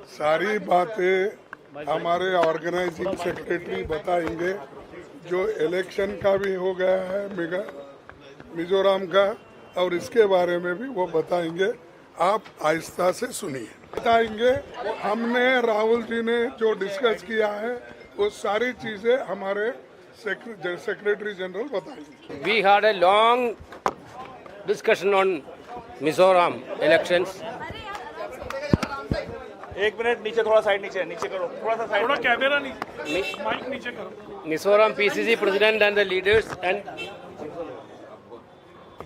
सारी बातें हमारे ऑर्गेनाइजिंग सेक्रेटरी बताएंगे। जो इलेक्शन का भी हो गया है मिजोरम का, और इसके बारे में भी वो बताएंगे। आप आहिस्ता से सुनिए। बताएंगे हमने राहुल जी ने जो डिस्कस किया है वो सारी चीजें हमारे सेक्रेटरी जनरल बताएंगे। We had a long discussion on Mizoram elections. एक मिनट नीचे, थोड़ा साइड नीचे करो, थोड़ा सा साइड, थोड़ा कैमरा माइक नीचे करो। Mizoram PCC president and the leaders and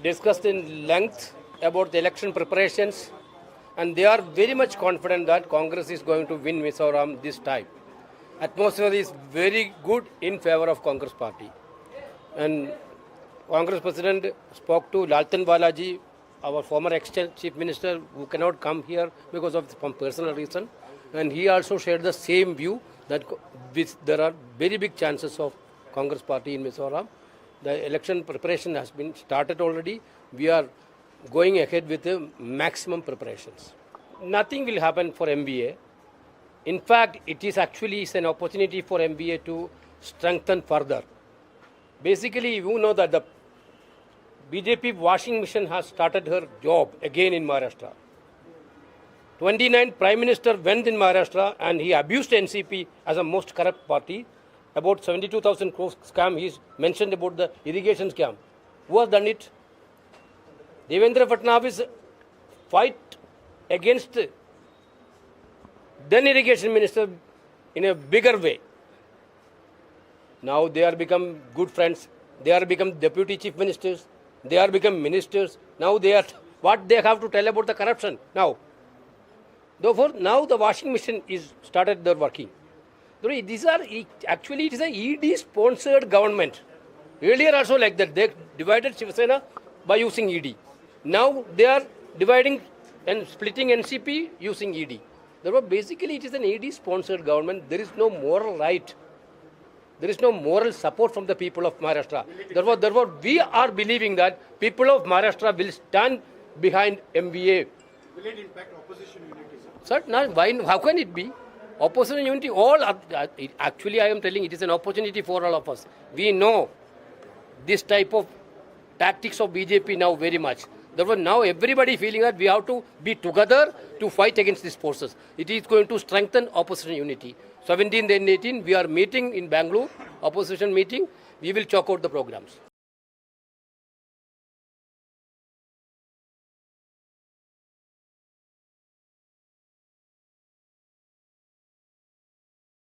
discussed in length about the election preparations, and they are very much confident that Congress is going to win Mizoram this time. Atmosphere is very good in favor of Congress party, and Congress president spoke to Laltan Balaji, our former ex-chief minister, who cannot come here because of some personal reason, and he also shared the same view that there are very big chances of Congress party in Mizoram. The election preparation has been started already. We are going ahead with the maximum preparations. Nothing will happen for MBA. In fact, it is actually an opportunity for MBA to strengthen further. Basically, you know that the BJP washing machine has started her job again in Maharashtra. 29th Prime Minister went in Maharashtra and he abused NCP as a most corrupt party. About 72,000 crore scam he's mentioned about the irrigation scam. Who has done it? Devendra Fadnavis fight against then irrigation minister in a bigger way. Now they are become good friends. They are become deputy chief ministers. They are become ministers. Now they are what they have to tell about the corruption now. Therefore, now the washing machine is started their working. These are actually it is a ED sponsored government. Earlier also like that they divided Shiv Sena by using ED. Now they are dividing and splitting NCP using ED. Therefore, basically it is an ED sponsored government. There is no moral right. There is no moral support from the people of Maharashtra. Therefore, we are believing that people of Maharashtra will stand behind MBA. Will it impact opposition unity, Sir, why? How can it be? Opposition unity, actually I am telling it is an opportunity for all of us. We know this type of tactics of BJP now very much. Therefore, now everybody feeling that we have to be together to fight against these forces. It is going to strengthen opposition unity. 17th and 18th, we are meeting in Bangalore, opposition meeting. We will chalk out the programs.